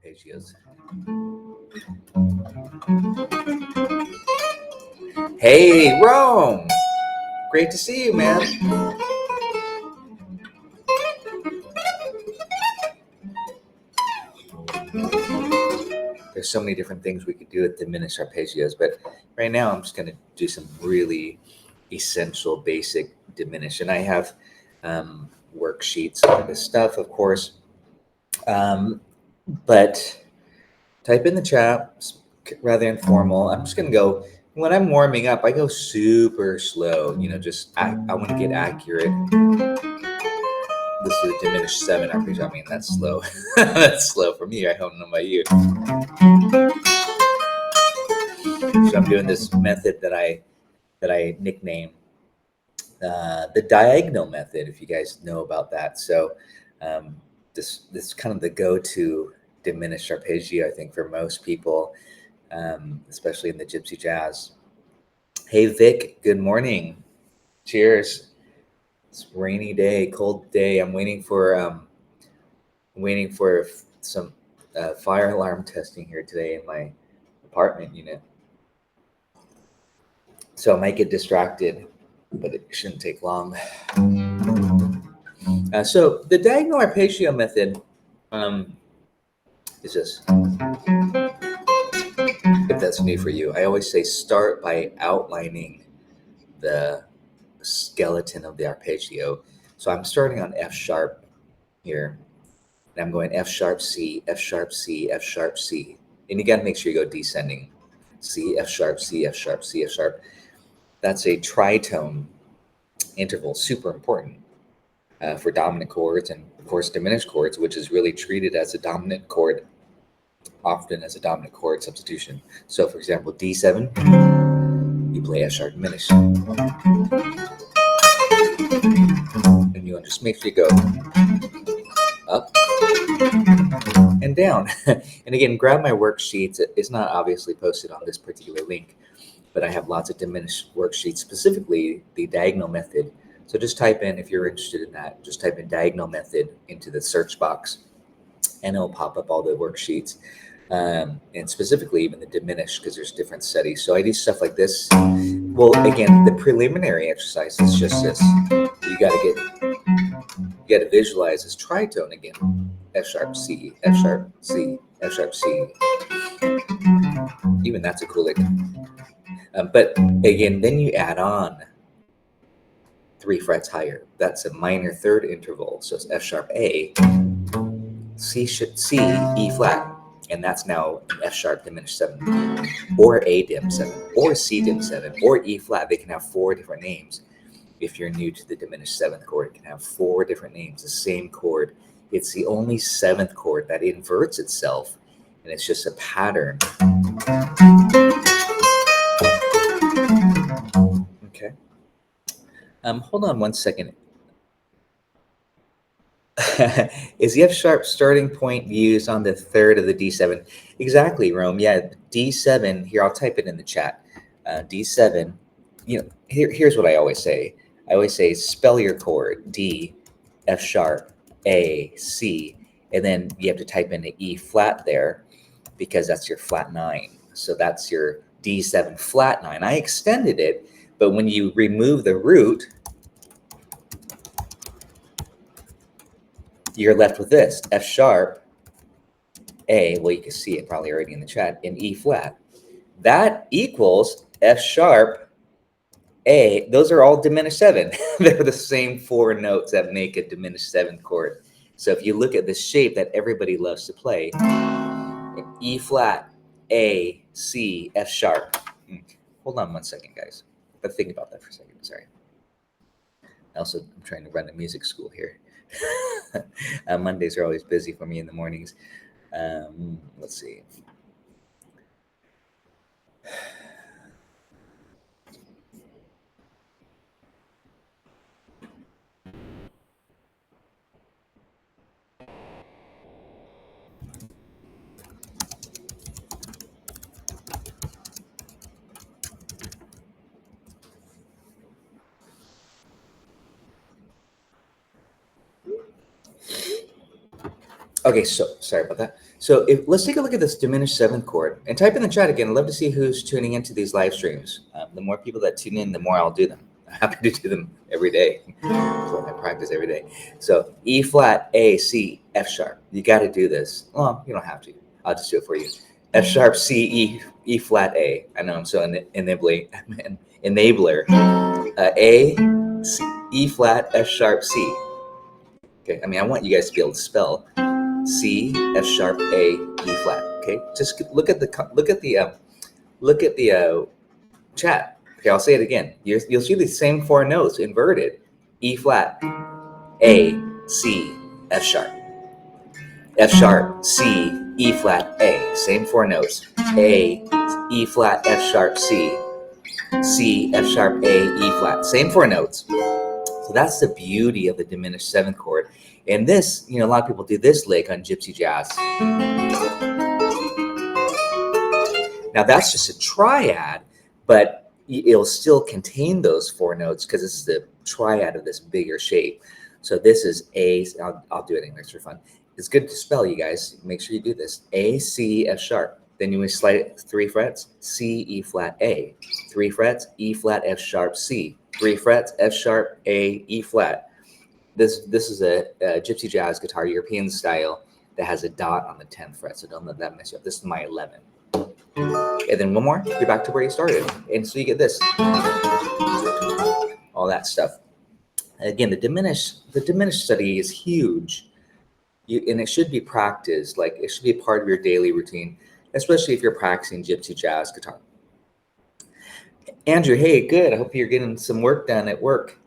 arpeggios. Hey, Rome! Great to see you, man. There's so many different things we could do with diminished arpeggios, but right now I'm just going to do some really essential, basic diminish. And I have worksheets for this stuff, of course. But type in the chat, it's rather informal. I'm just going to go, when I'm warming up, I go super slow, just I want to get accurate. This is a diminished 7 arpeggio. I mean, that's slow. That's slow for me. I don't know about you. So I'm doing this method that I nickname the diagonal method, if you guys know about that. So this is kind of the go-to diminished arpeggio, I think, for most people, especially in the gypsy jazz. Hey, Vic, good morning. Cheers. It's a rainy day, cold day. I'm waiting for some fire alarm testing here today in my apartment unit. So I might get distracted, but it shouldn't take long. So the diagonal arpeggio method is this. If that's new for you, I always say start by outlining the skeleton of the arpeggio. So I'm starting on F sharp here, and I'm going F sharp, C, F sharp, C, F sharp, C. And you got to make sure you go descending. C, F sharp, C, F sharp, C, F sharp. That's a tritone interval, super important for dominant chords and, of course, diminished chords, which is really treated as a dominant chord, often as a dominant chord substitution. So, for example, D7, you play F sharp diminished. And you just make sure you go up and down. And again, grab my worksheets. It's not obviously posted on this particular link, but I have lots of diminished worksheets, specifically the diagonal method. So just type in, if you're interested in that, just type in diagonal method into the search box, and it'll pop up all the worksheets. And specifically even the diminished, because there's different settings. So I do stuff like this. Well, again, the preliminary exercise is just this. You got to visualize this tritone again. F sharp, C, F sharp, C, F sharp, C. Even that's a cool lick. But again, then you add on 3 frets higher. That's a minor third interval. So it's F sharp A, C, E flat. And that's now an F sharp diminished 7, or A dim 7, or C dim 7, or E flat. They can have 4 different names. If you're new to the diminished 7th chord, it can have 4 different names, the same chord. It's the only 7th chord that inverts itself, and it's just a pattern. Okay. Hold on one second. Is the F sharp starting point used on the 3rd of the D7? Exactly, Rome. Yeah, D7. Here, I'll type it in the chat. D7. Here's what I always say. I always say spell your chord: D, F sharp, A, C, and then you have to type in the E flat there, because that's your flat 9. So that's your D7 flat 9. I extended it, but when you remove the root, you're left with this: F sharp, A, well, you can see it probably already in the chat, and E flat. That equals F sharp, A. Those are all diminished 7. They're the same 4 notes that make a diminished 7th chord. So if you look at the shape that everybody loves to play, E flat, A, C, F sharp. Hold on one second, guys. But think about that for a second. Sorry. Also, I'm trying to run a music school here. Mondays are always busy for me in the mornings. Let's see. Okay, so sorry about that. So let's take a look at this diminished seventh chord and type in the chat again. I'd love to see who's tuning into these live streams. The more people that tune in, the more I'll do them. I'm happy to do them every day. That's what I practice every day. So E flat, A, C, F sharp. You got to do this. Well, you don't have to. I'll just do it for you. F sharp, C, E flat, A. I know I'm so enabler. A, C, E flat, F sharp, C. Okay, I mean, I want you guys to be able to spell C, F sharp, A, E flat. Okay, just look at the chat. Okay, I'll say it again. You'll see the same four notes inverted: E flat, A, C, F sharp, F sharp, C, E flat, A. Same four notes: A, E flat, F sharp, C, C, F sharp, A, E flat. Same four notes. So that's the beauty of the diminished seventh chord. And this, a lot of people do this lick on Gypsy jazz. Now that's just a triad, but it'll still contain those four notes because this is the triad of this bigger shape. So this is A, I'll do it anyways for fun. It's good to spell, you guys. Make sure you do this. A, C, F sharp. Then you slide it 3 frets, C, E flat, A. 3 frets, E flat, F sharp, C. 3 frets, F sharp, A, E flat. This is a Gypsy jazz guitar, European style, that has a dot on the 10th fret, so don't let that mess you up. This is my 11. And then one more, you're back to where you started. And so you get this. All that stuff. Again, the diminished study is huge. And it should be practiced, like it should be a part of your daily routine, especially if you're practicing Gypsy jazz guitar. Andrew, hey, good. I hope you're getting some work done at work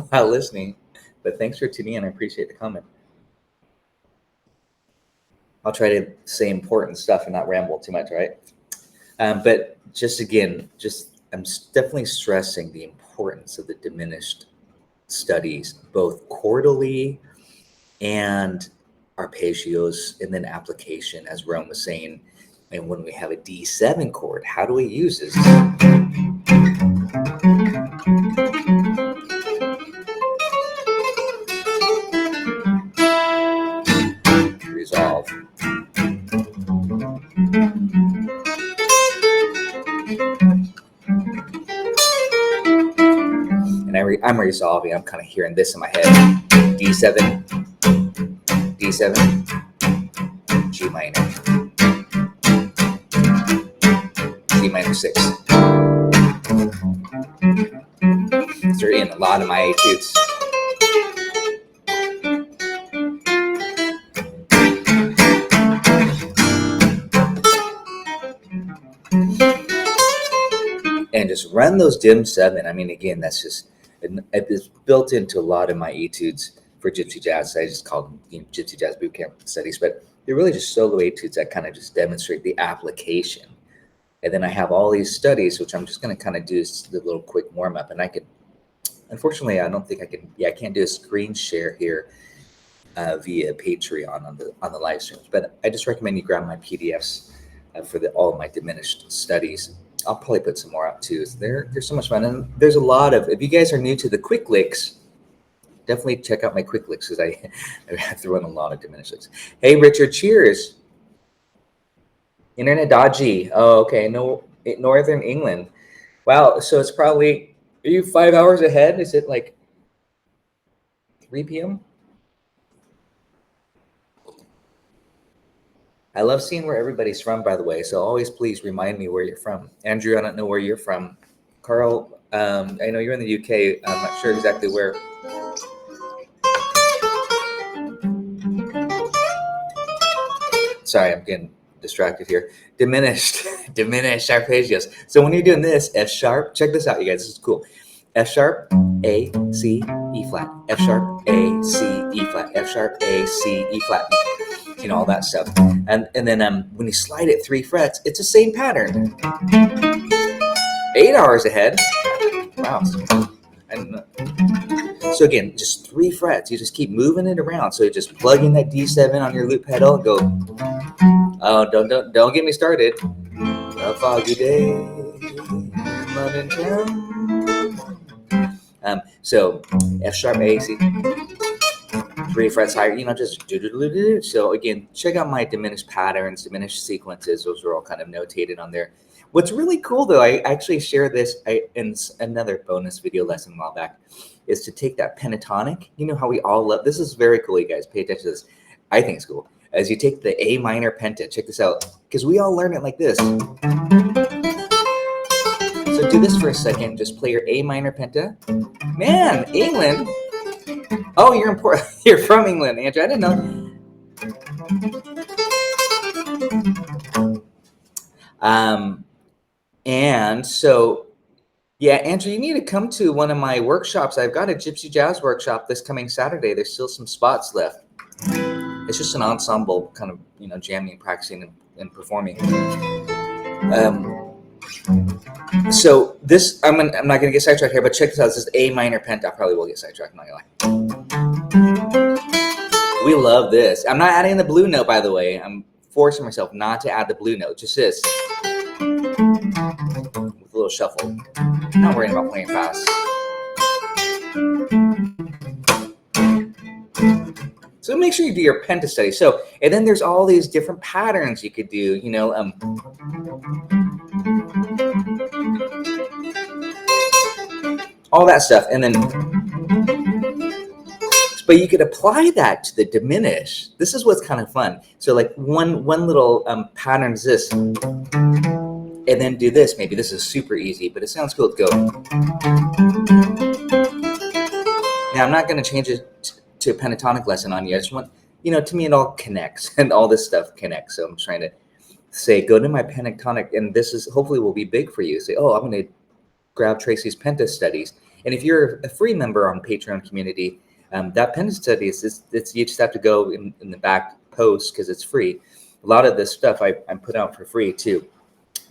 while listening. But thanks for tuning in. I appreciate the comment. I'll try to say important stuff and not ramble too much, right? But I'm definitely stressing the importance of the diminished studies, both chordally and arpeggios, and then application, as Rome was saying. And when we have a D7 chord, how do we use this? Resolve. And I'm resolving. I'm kind of hearing this in my head. D7, D7, G minor, G minor 6. They're in a lot of my etudes. And just run those dim 7. I mean, again, that's just, it's built into a lot of my etudes for Gypsy jazz. I just call them Gypsy jazz bootcamp studies, but they're really just solo etudes that kind of just demonstrate the application. And then I have all these studies, which I'm just going to kind of do the little quick warm up. And I could, unfortunately, I don't think I can. Yeah, I can't do a screen share here via Patreon on the live streams. But I just recommend you grab my PDFs for all of my diminished studies. I'll probably put some more up too. They're so much fun, and there's a lot of. If you guys are new to the quick licks, definitely check out my quick licks because I throw in a lot of diminished licks. Hey, Richard, cheers. Internet dodgy. Oh, okay. No, Northern England. Wow. So it's probably. Are you 5 hours ahead? Is it like 3 p.m.? I love seeing where everybody's from, by the way. So always please remind me where you're from. Andrew, I don't know where you're from. Carl, I know you're in the UK. I'm not sure exactly where. Sorry, I'm getting distracted here. Diminished arpeggios. So when you're doing this, F sharp, check this out, you guys. This is cool. F sharp, A, C, E flat. F sharp, A, C, E flat. F sharp, A, C, E flat. All that stuff. And then when you slide it 3 frets, it's the same pattern. 8 hours ahead. Wow. I don't know. So again, just 3 frets. You just keep moving it around. So you just plug in that D7 on your loop pedal and go. Oh, don't get me started. A foggy day, London town. So F sharp, A, C. 3 frets higher, just do. So again, check out my diminished patterns, diminished sequences. Those are all kind of notated on there. What's really cool though, I actually share this in another bonus video lesson a while back, is to take that pentatonic. You know how we all love, this is very cool, you guys, pay attention to this. I think it's cool. As you take the A minor penta, check this out, because we all learn it like this. So do this for a second, just play your A minor penta. Man, England. Oh, you're important. You're from England, Andrew. I didn't know. And so, yeah, Andrew, you need to come to one of my workshops. I've got a Gypsy Jazz workshop this coming Saturday. There's still some spots left. It's just an ensemble kind of, jamming, practicing, and performing. So this, I'm not going to get sidetracked here, but check this out. This is A minor penta. I probably will get sidetracked, I'm not going to lie. We love this. I'm not adding the blue note, by the way. I'm forcing myself not to add the blue note. Just this. With a little shuffle. Not worrying about playing fast. So make sure you do your penta study. So, and then there's all these different patterns you could do, all that stuff. And then, but you could apply that to the diminished. This is what's kind of fun. So like one little pattern is this. And then do this. Maybe this is super easy, but it sounds cool. Let's go. Now I'm not going to change it to a pentatonic lesson on you. I just want, to me it all connects and all this stuff connects. So I'm trying to say, go to my pentatonic, and this is hopefully will be big for you. Say, oh, I'm going to grab Tracy's penta studies. And if you're a free member on Patreon community, that penta studies, you just have to go in the back post because it's free. A lot of this stuff I'm put out for free too,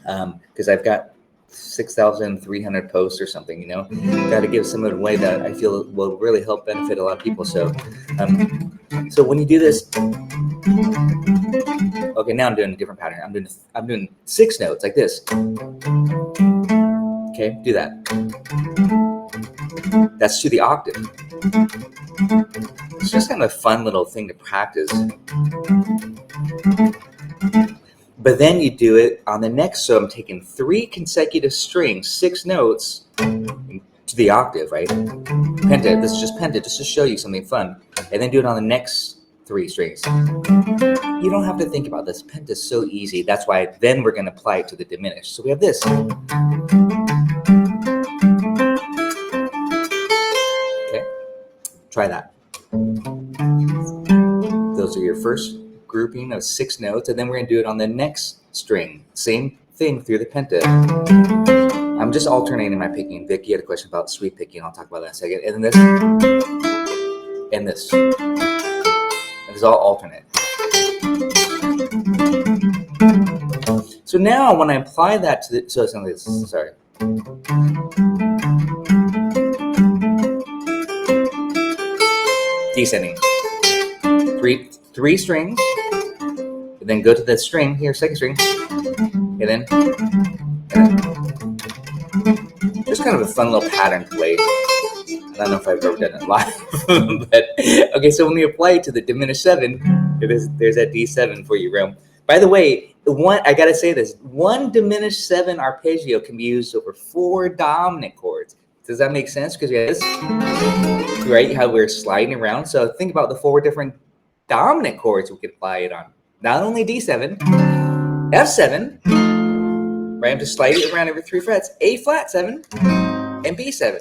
because I've got 6,300 posts or something, got to give some of it away that I feel will really help benefit a lot of people. So, so when you do this, okay, now I'm doing a different pattern. I'm doing 6 notes like this. Okay, do that. That's to the octave. It's just kind of a fun little thing to practice. But then you do it on the next. So I'm taking 3 consecutive strings, 6 notes to the octave, right? Penta. This is just penta, just to show you something fun. And then do it on the next 3 strings. You don't have to think about this. Penta is so easy. That's why then we're going to apply it to the diminished. So we have this. Okay. Try that. Those are your first grouping of 6 notes, and then we're going to do it on the next string. Same thing through the penta. I'm just alternating my picking. Vic, you had a question about sweep picking. I'll talk about that in a second. And then this, and this. And it's all alternate. So now when I apply that to the, so it's like this, sorry. Descending. 3 strings, and then go to the string here, second string, and then just kind of a fun little pattern to play. I don't know if I've ever done it live, but okay. So when we apply it to the diminished 7, there's that D7 for you, Rome. By the way, I gotta say this: one diminished 7 arpeggio can be used over 4 dominant chords. Does that make sense? Because we have this, right? How we're sliding around. So think about the 4 different dominant chords we could apply it on. Not only D7, F7, right? I'm just sliding it around every 3 frets, A flat 7, and B7.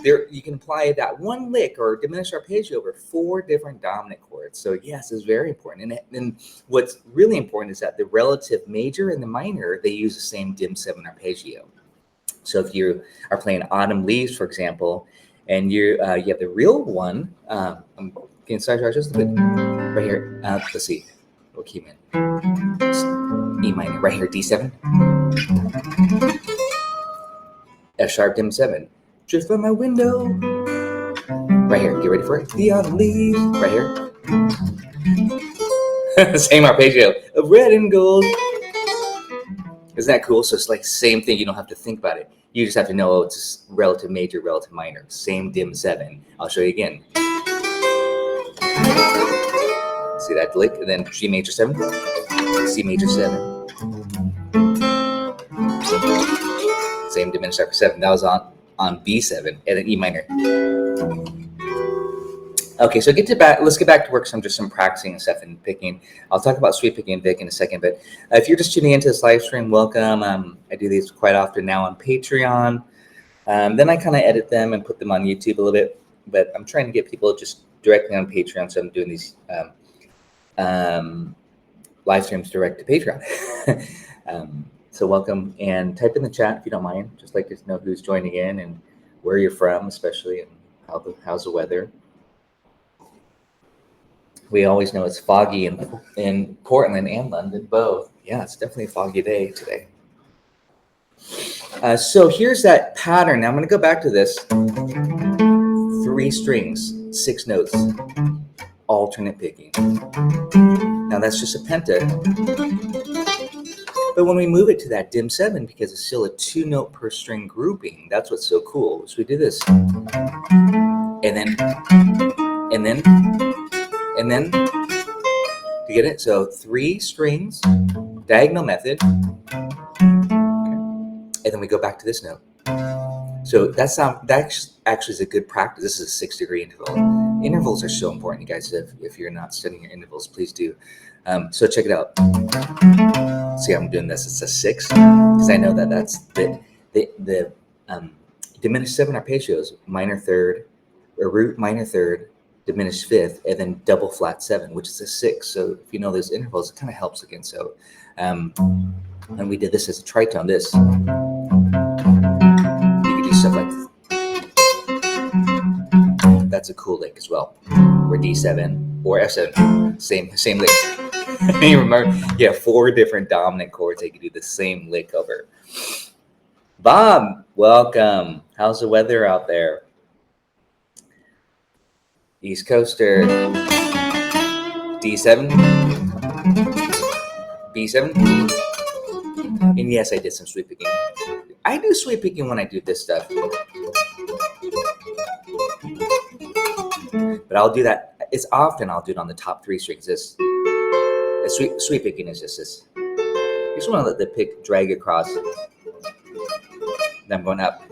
There, you can apply that one lick or diminished arpeggio over 4 different dominant chords. So yes, it's very important. And what's really important is that the relative major and the minor, they use the same dim 7 arpeggio. So if you are playing Autumn Leaves, for example, and you have the real one, I'm getting sidetracked just a bit. Right here, let's see, what key in? E minor, right here, D7. F sharp, dim 7. Just from my window. Right here, get ready for it. The autumn leaves, right here. Same arpeggio of red and gold. Isn't that cool? So it's like same thing. You don't have to think about it. You just have to know it's relative major, relative minor. Same dim 7. I'll show you again. See that lick? And then G major 7, C major 7. Same diminished sharp 7. That was on B7 and then E minor. Okay, so let's get back to work. Some practicing and stuff and picking. I'll talk about sweep picking and Vic in a second, but if you're just tuning into this live stream, welcome. I do these quite often now on Patreon. Then I kind of edit them and put them on YouTube a little bit, but I'm trying to get people just directly on Patreon, so I'm doing these live streams direct to Patreon. So welcome, and type in the chat if you don't mind. Just like to know who's joining in and where you're from, especially, and how's the weather. We always know it's foggy in Portland and London, both. Yeah, it's definitely a foggy day today. So here's that pattern. Now I'm going to go back to this. 3 strings, 6 notes, alternate picking. Now that's just a penta. But when we move it to that dim 7, because it's still a 2-note per string grouping, that's what's so cool. So we do this. And then. You get it? So 3 strings, diagonal method. And then we go back to this note. So that actually is a good practice. This is a 6-degree interval. Intervals are so important, you guys. If you're not studying your intervals, please do. So check it out. See, I'm doing this. It's a 6 because I know that that's the diminished 7 arpeggios, minor third, or root minor third, diminished 5th, and then double flat 7, which is a 6. So if you know those intervals, it kind of helps again. So, and we did this as a tritone. This you could do stuff like that's a cool lick as well, or D7 or F7, same lick. You remember, yeah, 4 different dominant chords. They could do the same lick over. Bob, welcome. How's the weather out there? East Coaster. D7, B7, and yes, I did some sweep picking. I do sweep picking when I do this stuff, but I'll do that. It's often I'll do it on the top 3 strings. This sweep picking is just this. You just want to let the pick drag across. Then I'm going up.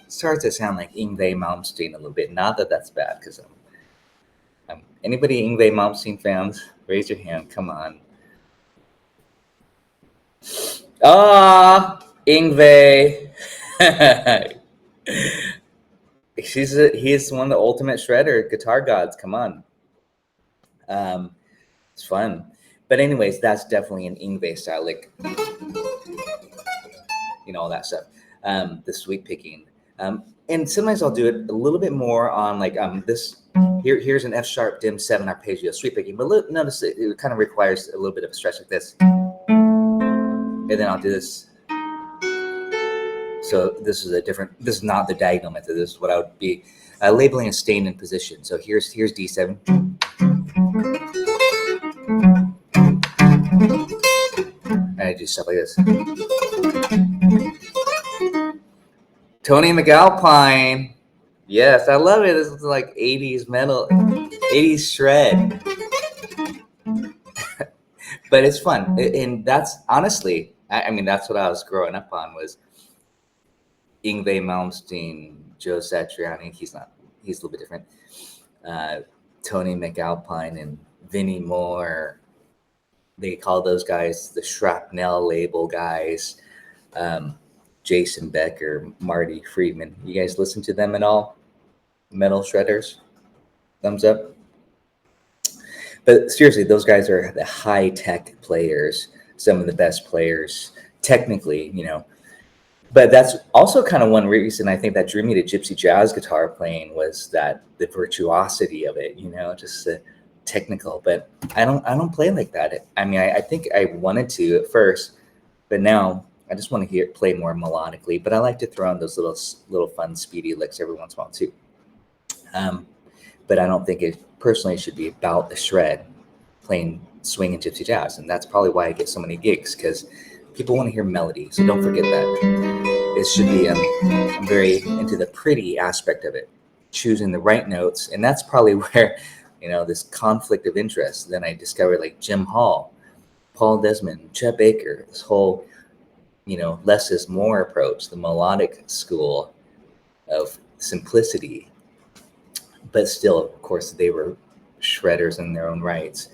Starts to sound like Yngwie Malmsteen a little bit. Not that that's bad, because anybody Yngwie Malmsteen fans, raise your hand. Come on. Yngwie. He's one of the ultimate shredder guitar gods. Come on. It's fun. But anyways, that's definitely an Yngwie style, like, all that stuff. The sweep picking. And sometimes I'll do it a little bit more on like this. Here's an F sharp dim 7 arpeggio sweep picking, but notice it kind of requires a little bit of a stretch like this. And then I'll do this. So this is not the diagonal method. This is what I would be labeling a staying in position. So here's D7. And I do stuff like this. Tony McAlpine. Yes, I love it. This is like 80s metal, 80s shred. But it's fun. And that's honestly, I mean, that's what I was growing up on was Yngwie Malmsteen, Joe Satriani. He's a little bit different. Tony McAlpine and Vinnie Moore. They call those guys the shrapnel label guys. Jason Becker, Marty Friedman. You guys listen to them at all? Metal shredders? Thumbs up. But seriously, those guys are the high-tech players, some of the best players, technically, But that's also kind of one reason I think that drew me to gypsy jazz guitar playing was that the virtuosity of it, just the technical. But I don't play like that. I mean, I think I wanted to at first, but now I just want to play more melodically. But I like to throw in those little fun, speedy licks every once in a while too. But I don't think it personally should be about the shred, playing swing and gypsy jazz, and that's probably why I get so many gigs because people want to hear melody. So don't forget that. It should be. I'm very into the pretty aspect of it. choosing the right notes. And that's probably where, this conflict of interest. Then I discovered like Jim Hall, Paul Desmond, Chet Baker, this whole, less is more approach, the melodic school of simplicity. But still, of course, they were shredders in their own rights.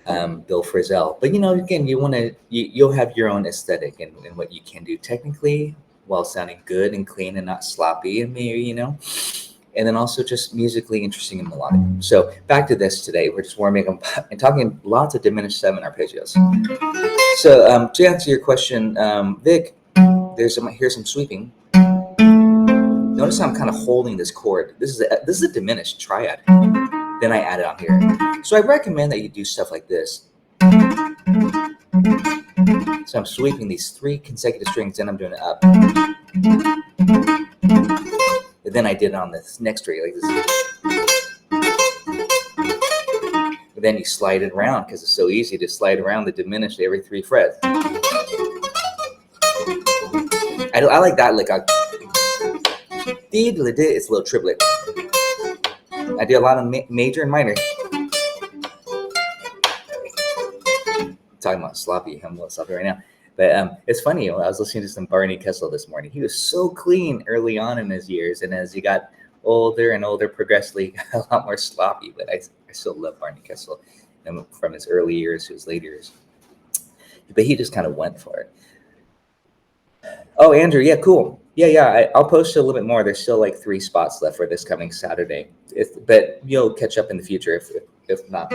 Bill Frisell. But, again, you'll have your own aesthetic and what you can do technically while sounding good and clean and not sloppy and maybe, and then also just musically interesting and melodic. So back to this today. We're just warming up and talking lots of diminished 7 arpeggios. So to answer your question, Vic, here's some sweeping. Notice how I'm kind of holding this chord. This is a diminished triad. Then I add it on here. So I recommend that you do stuff like this. So I'm sweeping these 3 consecutive strings, then I'm doing it up. And then I did it on this next string like this. And then you slide it around because it's so easy to slide around the diminished every 3 frets. I like that lick. It's a little triplet. I do a lot of major and minor. Talking about sloppy, I'm a little sloppy right now. But it's funny, I was listening to some Barney Kessel this morning. He was so clean early on in his years, and as he got older and older, progressively got a lot more sloppy. But I still love Barney Kessel from his early years to his later years. But he just kind of went for it. Oh, Andrew, yeah, cool. Yeah, I'll post a little bit more. There's still like 3 spots left for this coming Saturday. But you'll catch up in the future if not.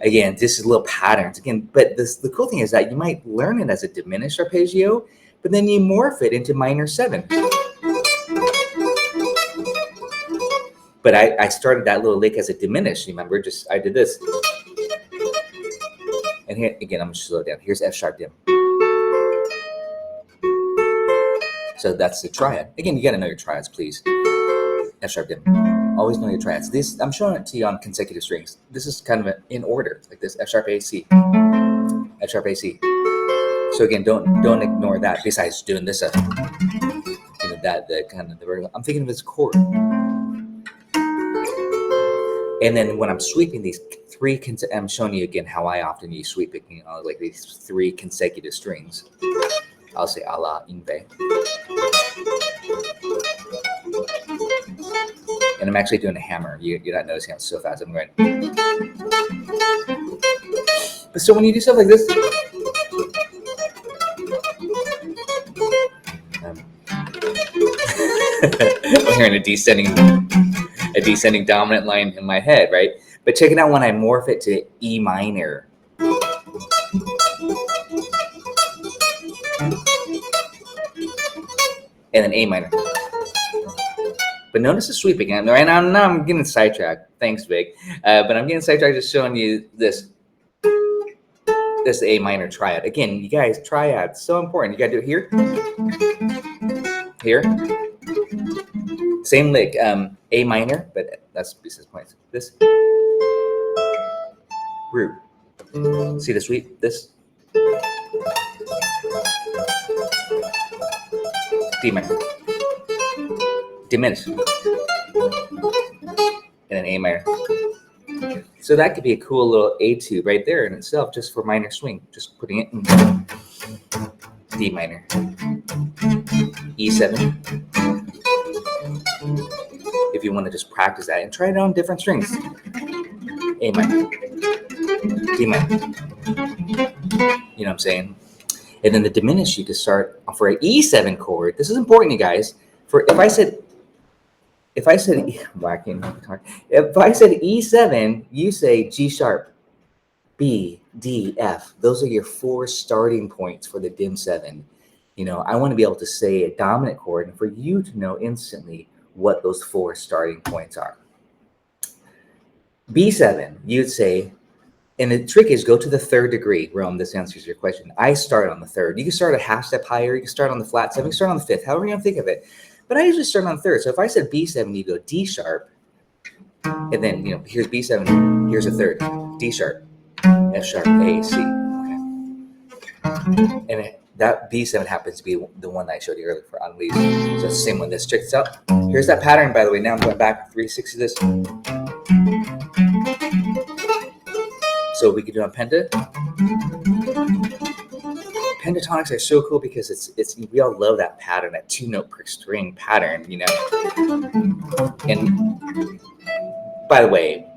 Again, this is little patterns. Again, but the cool thing is that you might learn it as a diminished arpeggio, but then you morph it into minor 7. But I started that little lick as a diminished. Remember, I did this. And here, again, I'm going to slow down. Here's F sharp dim. So that's the triad. Again, you got to know your triads, please. F sharp dim. Always know your triads. This, I'm showing it to you on consecutive strings. This is kind of in order, like this: F sharp A C, F sharp A C. So again, don't ignore that. Besides doing this, the kind of the vertical. I'm thinking of this chord. And then when I'm sweeping these 3, I'm showing you again how I often use sweeping, like these 3 consecutive strings. I'll say a la inve. And I'm actually doing a hammer. You're not noticing I'm so fast. I'm going. But so when you do stuff like this, I'm hearing a descending dominant line in my head, right? But check it out when I morph it to E minor. And then A minor. But notice the sweep again. Right now I'm getting sidetracked. Thanks, Vic. But I'm getting sidetracked just showing you this A minor triad. Again, you guys, triad, so important. You got to do it here. Here. Same lick, A minor, but that's pieces points. This. Root. See the sweep? This. D minor. Diminished. And then A minor. So that could be a cool little etude right there in itself, just for minor swing. Just putting it in D minor. E7. If you want to just practice that and try it on different strings. A minor. D minor. You know what I'm saying? And then the diminished, you could start for an E7 chord. This is important, you guys. If I said E7, you say G sharp, B, D, F. Those are your 4 starting points for the dim 7. I want to be able to say a dominant chord and for you to know instantly what those 4 starting points are. B7, you'd say, and the trick is go to the 3rd degree. Rome, this answers your question. I start on the 3rd. You can start a half step higher. You can start on the flat 7. You can start on the 5th, however you want to think of it. But I usually start on the 3rd. So if I said B7, you go D sharp, and then here's B7, here's a 3rd, D sharp, F sharp, A, C. Okay. And that B7 happens to be the one that I showed you earlier for unleashed. So it's the same one. This check this out. Here's that pattern, by the way. Now I'm going back 360 this. So we can do on penta. Pentatonics are so cool because it's we all love that pattern, that 2-note per string pattern, you know. And by the way,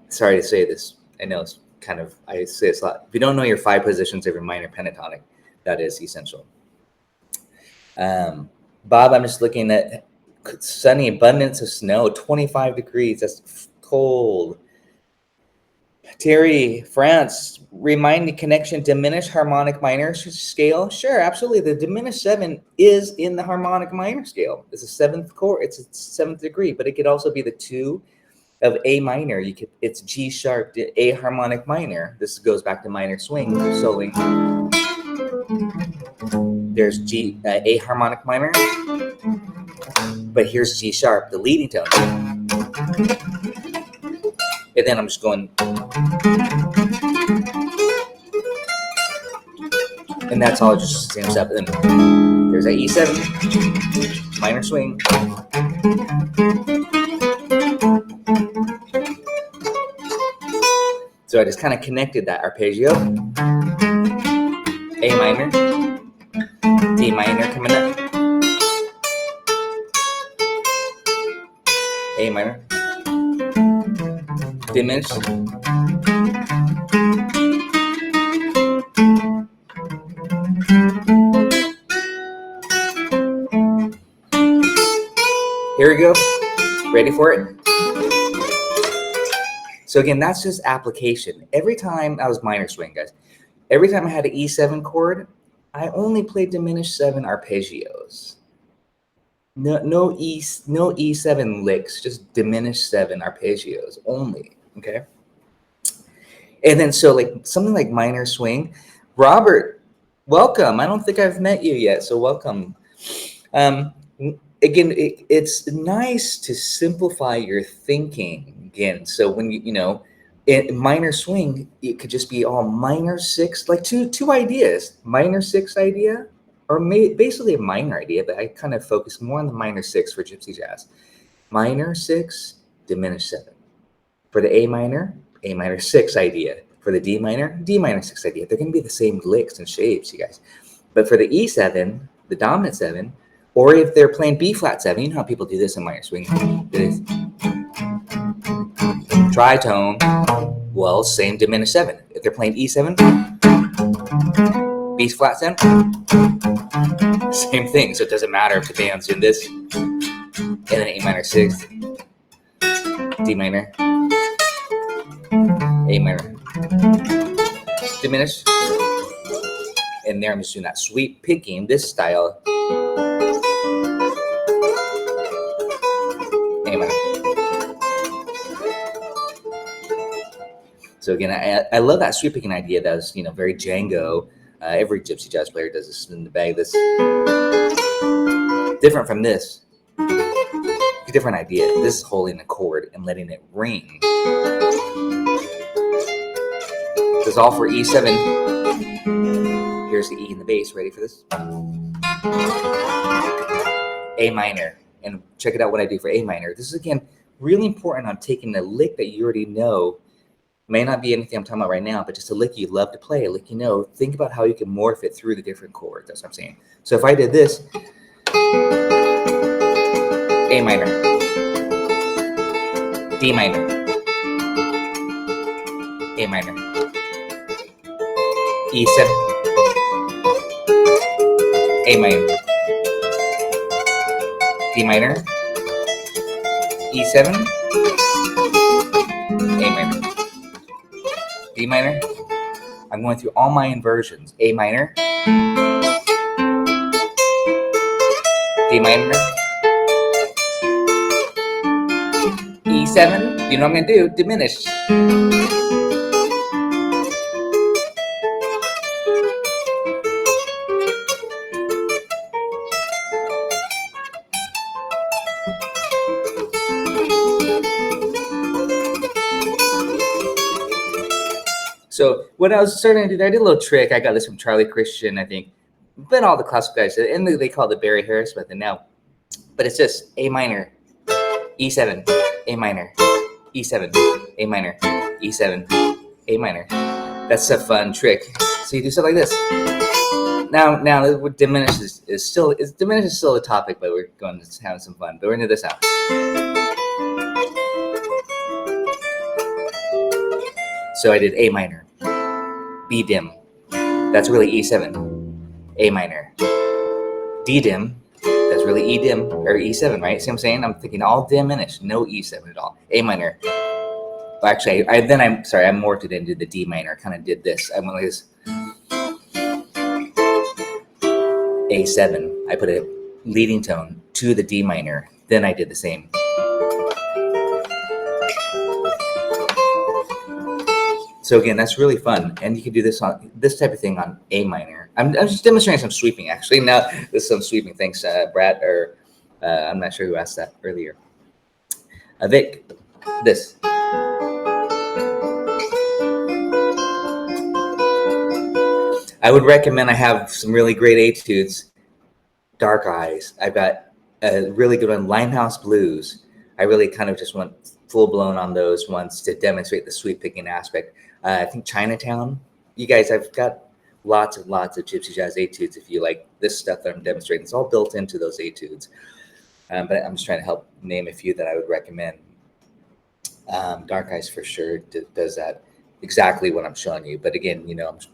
sorry to say this, I know it's kind of, I say this a lot. If you don't know your 5 positions of your minor pentatonic, that is essential. Bob, I'm just looking at sunny, abundance of snow, 25 degrees. That's cold. Terry, France, remind the connection, diminished harmonic minor scale. Sure, absolutely. The diminished 7 is in the harmonic minor scale. It's a 7th chord. It's a 7th degree, but it could also be the 2 of A minor. It's G sharp, A harmonic minor. This goes back to minor swing, soloing. There's A harmonic minor, but here's G sharp, the leading tone. And then I'm just going, and that's all just the same stuff. And then there's a E7, minor swing. So I just kind of connected that arpeggio. A minor, D minor coming up, A minor, diminished, here we go, ready for it? So again, that's just application. Every time I was minor swing, guys, every time I had an E7 chord, I only played diminished 7 arpeggios. No E7 licks, just diminished 7 arpeggios only, okay? And then so like something like minor swing, Robert, welcome. I don't think I've met you yet, so welcome. Again, it's nice to simplify your thinking again. So when you know, in minor swing, it could just be all minor 6, like two ideas, minor 6 idea, or basically a minor idea, but I kind of focus more on the minor 6 for gypsy jazz. Minor 6, diminished 7. For the A minor 6 idea. For the D minor 6 idea. They're going to be the same licks and shapes, you guys. But for the E7, the dominant 7, or if they're playing B flat 7, you know how people do this in minor swing. This tritone, well, same diminished 7. If they're playing E7, B flat 7, same thing. So it doesn't matter if the band's in this, and then A minor 6, D minor, A minor, diminished, and there I'm just doing that sweep picking, this style, A minor. So again, I love that sweep picking idea. That was, you know, very Django. Every gypsy jazz player does this in the bag. This different from this. A different idea. This is holding a chord and letting it ring. This is all for E7. Here's the E in the bass. Ready for this? A minor. And check it out what I do for A minor. This is, again, really important on taking a lick that you already know. May not be anything I'm talking about right now, but just a lick you love to play, a lick you know. Think about how you can morph it through the different chords. That's what I'm saying. So if I did this, A minor, D minor, A minor, E7, A minor, D minor, E7, A minor, D minor. I'm going through all my inversions. A minor, D minor, E7. You know what I'm going to do? Diminish. So So when I was starting to do that, I did a little trick. I got this from Charlie Christian, I think. But all the classical guys, and they call it the Barry Harris method now. But it's just A minor, E7, A minor, E7, A minor, E7, A minor. That's a fun trick. So you do stuff like this. Now Diminshed is still a topic, but we're going to have some fun. But we're gonna do this now. So I did A minor, B dim. That's really E7. A minor, D dim. That's really E dim or E7, right? See what I'm saying? I'm thinking all diminished, no E7 at all. A minor. Actually, I morphed it into the D minor. Kind of did this. I went like this. A7. I put a leading tone to the D minor. Then I did the same. So again, that's really fun, and you can do this type of thing on A minor. I'm just demonstrating some sweeping actually. Now there's some sweeping. Thanks, Brad, or I'm not sure who asked that earlier. Vic, this. I would recommend. I have some really great etudes. Dark Eyes. I've got a really good one, Limehouse Blues. I really kind of just went full blown on those ones to demonstrate the sweep picking aspect. I think Chinatown. You guys, I've got lots of gypsy jazz etudes. If you like this stuff that I'm demonstrating, it's all built into those etudes. But I'm just trying to help name a few that I would recommend. Dark Eyes for sure does that exactly what I'm showing you. But again,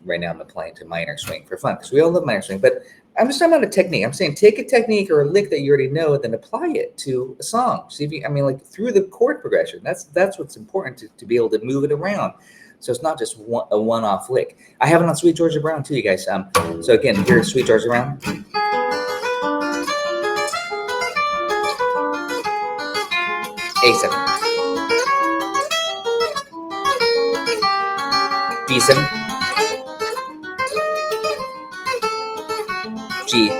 right now I'm applying to minor swing for fun because we all love minor swing. But I'm just talking about a technique. I'm saying take a technique or a lick that you already know, and then apply it to a song. See if you, through the chord progression. That's what's important to be able to move it around. So it's not just a one-off lick. I have it on Sweet Georgia Brown too, you guys. So again, here's Sweet Georgia Brown. A7. D7. G.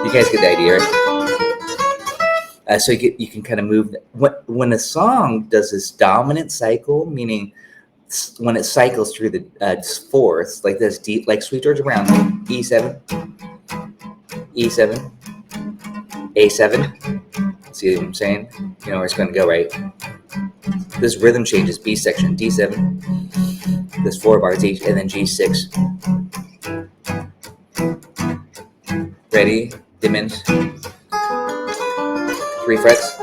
You guys get the idea, right? So you can kind of move. When a song does this dominant cycle, meaning when it cycles through the fourths, like this deep, like Sweet Georgia Brown, E7, E7, A7. See what I'm saying? You know where it's going to go, right? This rhythm changes, B section, D7. This 4 bars each, and then G6. Ready? Diminished. 3 frets.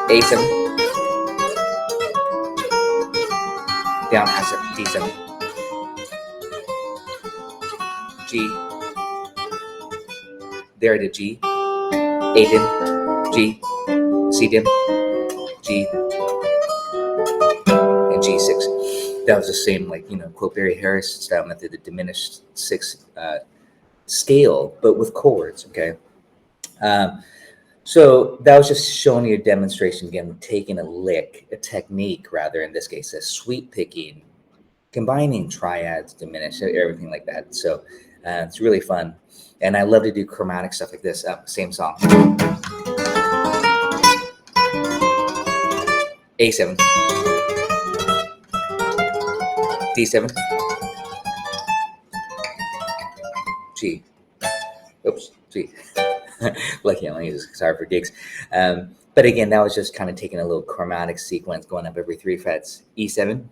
A7. Down A7. D7. G. There I did G. A dim. G. C dim. G. And G6. That was the same, quote Barry Harris style method, the diminished 6 scale, but with chords. Okay. So that was just showing you a demonstration again, taking a lick, a technique rather, in this case, a sweep picking, combining triads, diminished, everything like that. So it's really fun. And I love to do chromatic stuff like this. Same song. A7. D7. G. Oops, G. Lucky I only use this guitar for gigs. But again, that was just kind of taking a little chromatic sequence, going up every 3 frets. E7.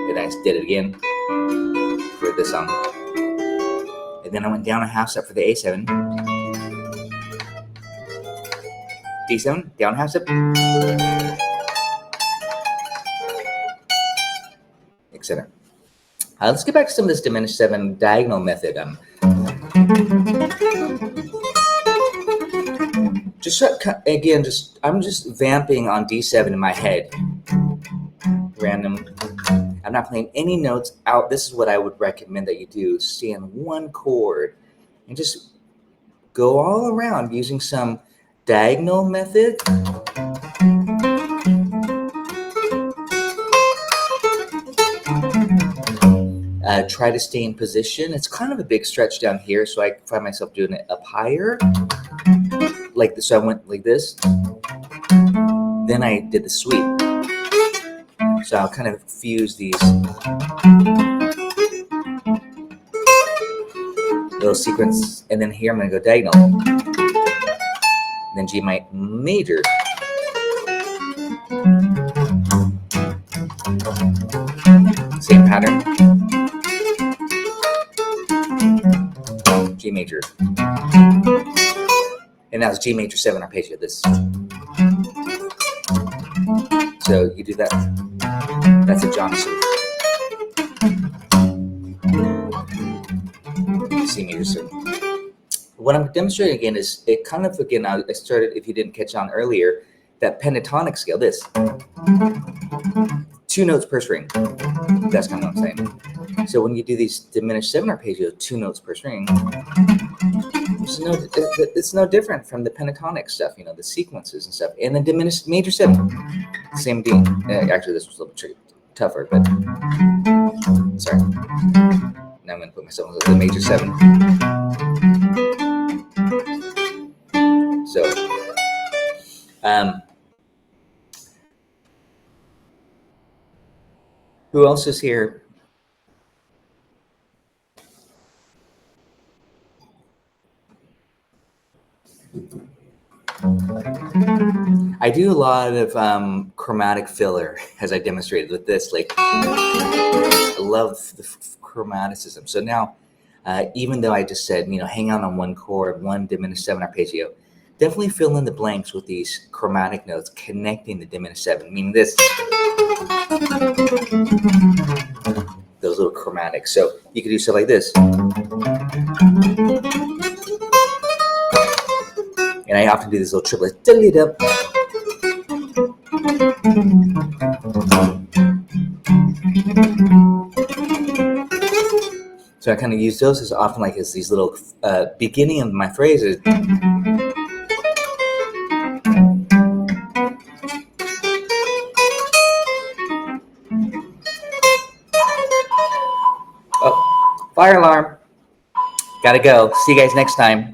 And I did it again for this song. And then I went down a half step for the A7. D7, down a half step. Etc. Let's get back to some of this diminished 7 diagonal method. I'm just vamping on D7 in my head. Random. I'm not playing any notes out. This is what I would recommend that you do. Stay on one chord and just go all around using some diagonal method. Try to stay in position. It's kind of a big stretch down here, so I find myself doing it up higher, like this. So I went like this. Then I did the sweep. So I'll kind of fuse these little sequence, and then here I'm going to go diagonal. Then G major. Same pattern. G major. And now it's G major 7 arpeggio. This. So you do that. That's a Johnson. C major 7. What I'm demonstrating again is it kind of, again, I started, if you didn't catch on earlier, that pentatonic scale, this. 2 notes per string. That's kind of what I'm saying. So when you do these diminished 7 arpeggio, 2 notes per string, it's no different from the pentatonic stuff, you know, the sequences and stuff. And then diminished major 7, same D. Actually, this was a little tougher, but sorry. Now I'm going to put myself on the major 7. So, who else is here? I do a lot of chromatic filler, as I demonstrated with this. Like, I love the chromaticism. So now, even though I just said, you know, hang out on one chord, one diminished 7 arpeggio, definitely fill in the blanks with these chromatic notes connecting the diminished 7, meaning this. Those little chromatics. So you could do stuff like this. And I often do these little triplets. So I kind of use those as often like as these little beginning of my phrases. Oh, fire alarm. Gotta go. See you guys next time.